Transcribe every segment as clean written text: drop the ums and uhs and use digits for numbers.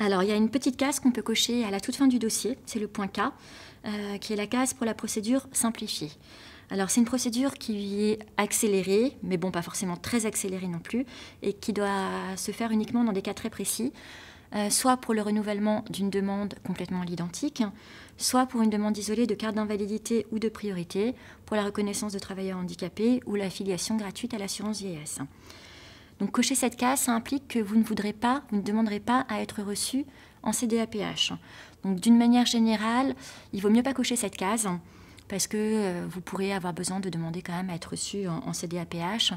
Alors, il y a une petite case qu'on peut cocher à la toute fin du dossier, c'est le point K, qui est la case pour la procédure simplifiée. Alors, c'est une procédure qui est accélérée, mais bon, pas forcément très accélérée non plus, et qui doit se faire uniquement dans des cas très précis, soit pour le renouvellement d'une demande complètement à l'identique, soit pour une demande isolée de carte d'invalidité ou de priorité, pour la reconnaissance de travailleurs handicapés ou l'affiliation gratuite à l'assurance vieillesse. Donc, cocher cette case, ça implique que vous ne demanderez pas à être reçu en CDAPH. Donc, d'une manière générale, il vaut mieux pas cocher cette case parce que vous pourrez avoir besoin de demander quand même à être reçu en CDAPH.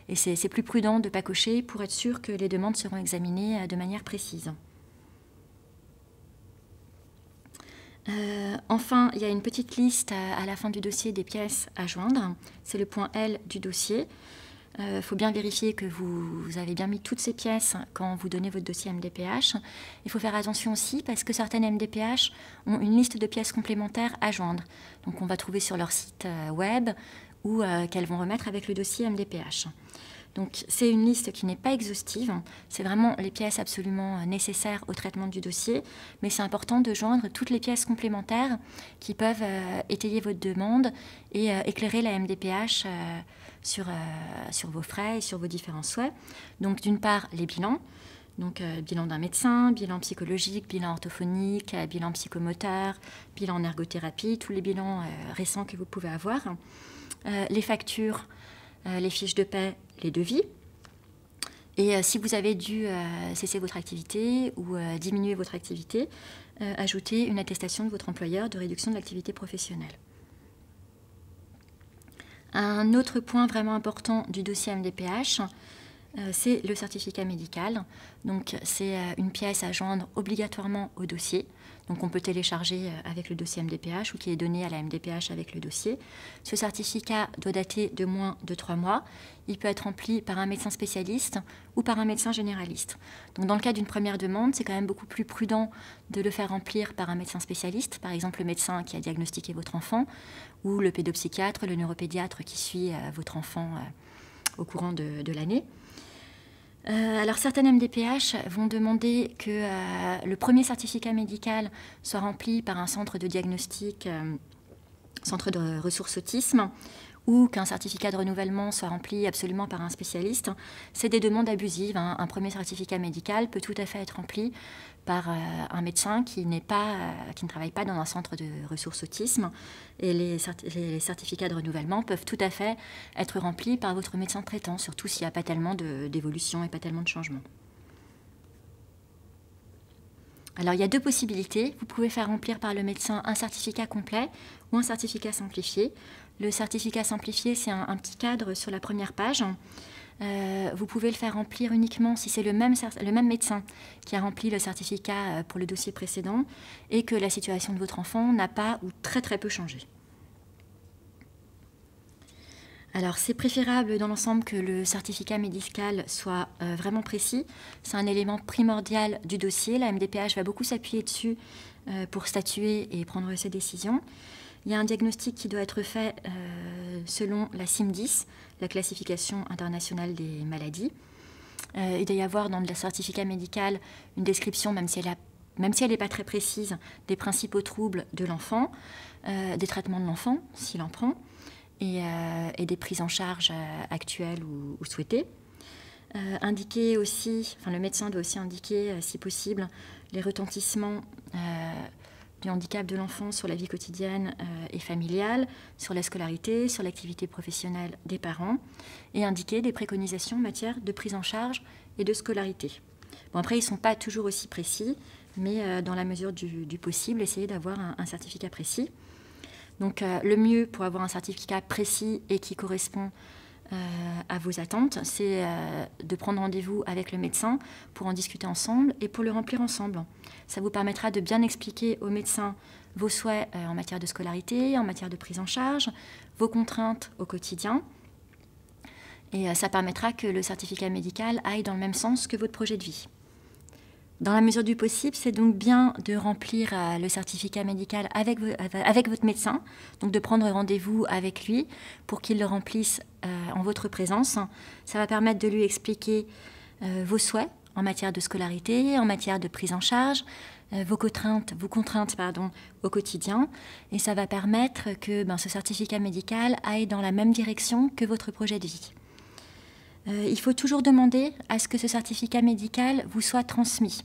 Et c'est plus prudent de ne pas cocher pour être sûr que les demandes seront examinées de manière précise. Enfin, il y a une petite liste à la fin du dossier des pièces à joindre. C'est le point L du dossier. Il faut bien vérifier que vous avez bien mis toutes ces pièces quand vous donnez votre dossier MDPH. Il faut faire attention aussi parce que certaines MDPH ont une liste de pièces complémentaires à joindre. Donc on va trouver sur leur site web ou qu'elles vont remettre avec le dossier MDPH. Donc c'est une liste qui n'est pas exhaustive, c'est vraiment les pièces absolument nécessaires au traitement du dossier, mais c'est important de joindre toutes les pièces complémentaires qui peuvent étayer votre demande et éclairer la MDPH sur vos frais et sur vos différents souhaits. Donc d'une part, les bilans, donc bilan d'un médecin, bilan psychologique, bilan orthophonique, bilan psychomoteur, bilan en ergothérapie, tous les bilans récents que vous pouvez avoir, les factures, les fiches de paie, les devis. Et si vous avez dû cesser votre activité ou diminuer votre activité, ajoutez une attestation de votre employeur de réduction de l'activité professionnelle. Un autre point vraiment important du dossier MDPH, c'est le certificat médical. Donc, c'est une pièce à joindre obligatoirement au dossier. Donc, on peut télécharger avec le dossier MDPH ou qui est donné à la MDPH avec le dossier. Ce certificat doit dater de moins de 3 mois. Il peut être rempli par un médecin spécialiste ou par un médecin généraliste. Donc, dans le cas d'une première demande, c'est quand même beaucoup plus prudent de le faire remplir par un médecin spécialiste, par exemple le médecin qui a diagnostiqué votre enfant ou le pédopsychiatre, le neuropédiatre qui suit votre enfant au courant de l'année. Alors certaines MDPH vont demander que le premier certificat médical soit rempli par un centre de diagnostic, centre de ressources autisme, ou qu'un certificat de renouvellement soit rempli absolument par un spécialiste. C'est des demandes abusives. Un premier certificat médical peut tout à fait être rempli par un médecin qui ne travaille pas dans un centre de ressources autisme. Et les certificats de renouvellement peuvent tout à fait être remplis par votre médecin traitant, surtout s'il n'y a pas tellement d'évolution et pas tellement de changements. Alors, il y a deux possibilités. Vous pouvez faire remplir par le médecin un certificat complet ou un certificat simplifié. Le certificat simplifié, c'est un petit cadre sur la première page. Vous pouvez le faire remplir uniquement si c'est le même médecin qui a rempli le certificat pour le dossier précédent et que la situation de votre enfant n'a pas ou très très peu changé. Alors, c'est préférable dans l'ensemble que le certificat médical soit vraiment précis. C'est un élément primordial du dossier. La MDPH va beaucoup s'appuyer dessus pour statuer et prendre ses décisions. Il y a un diagnostic qui doit être fait selon la CIM-10, la classification internationale des maladies. Il doit y avoir dans le certificat médical une description, même si elle n'est pas très précise, des principaux troubles de l'enfant, des traitements de l'enfant, s'il en prend, et des prises en charge actuelles ou souhaitées. Indiquer aussi, le médecin doit aussi indiquer, si possible, les retentissements du handicap de l'enfant sur la vie quotidienne et familiale, sur la scolarité, sur l'activité professionnelle des parents, et indiquer des préconisations en matière de prise en charge et de scolarité. Bon, après, ils ne sont pas toujours aussi précis, mais dans la mesure du possible, essayez d'avoir un certificat précis. Donc, le mieux pour avoir un certificat précis et qui correspond à vos attentes, c'est de prendre rendez-vous avec le médecin pour en discuter ensemble et pour le remplir ensemble. Ça vous permettra de bien expliquer au médecin vos souhaits en matière de scolarité, en matière de prise en charge, vos contraintes au quotidien. Et ça permettra que le certificat médical aille dans le même sens que votre projet de vie. Dans la mesure du possible, c'est donc bien de remplir le certificat médical avec votre médecin, donc de prendre rendez-vous avec lui pour qu'il le remplisse en votre présence. Ça va permettre de lui expliquer vos souhaits en matière de scolarité, en matière de prise en charge, vos contraintes au quotidien. Et ça va permettre que ce certificat médical aille dans la même direction que votre projet de vie. Il faut toujours demander à ce que ce certificat médical vous soit transmis.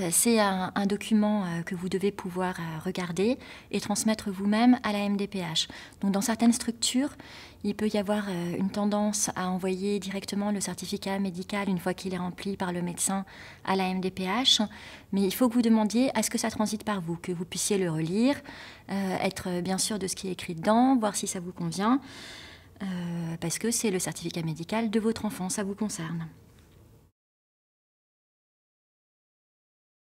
C'est un document que vous devez pouvoir regarder et transmettre vous-même à la MDPH. Donc, dans certaines structures, il peut y avoir une tendance à envoyer directement le certificat médical, une fois qu'il est rempli par le médecin, à la MDPH. Mais il faut que vous demandiez à ce que ça transite par vous, que vous puissiez le relire, être bien sûr de ce qui est écrit dedans, voir si ça vous convient, parce que c'est le certificat médical de votre enfant, ça vous concerne.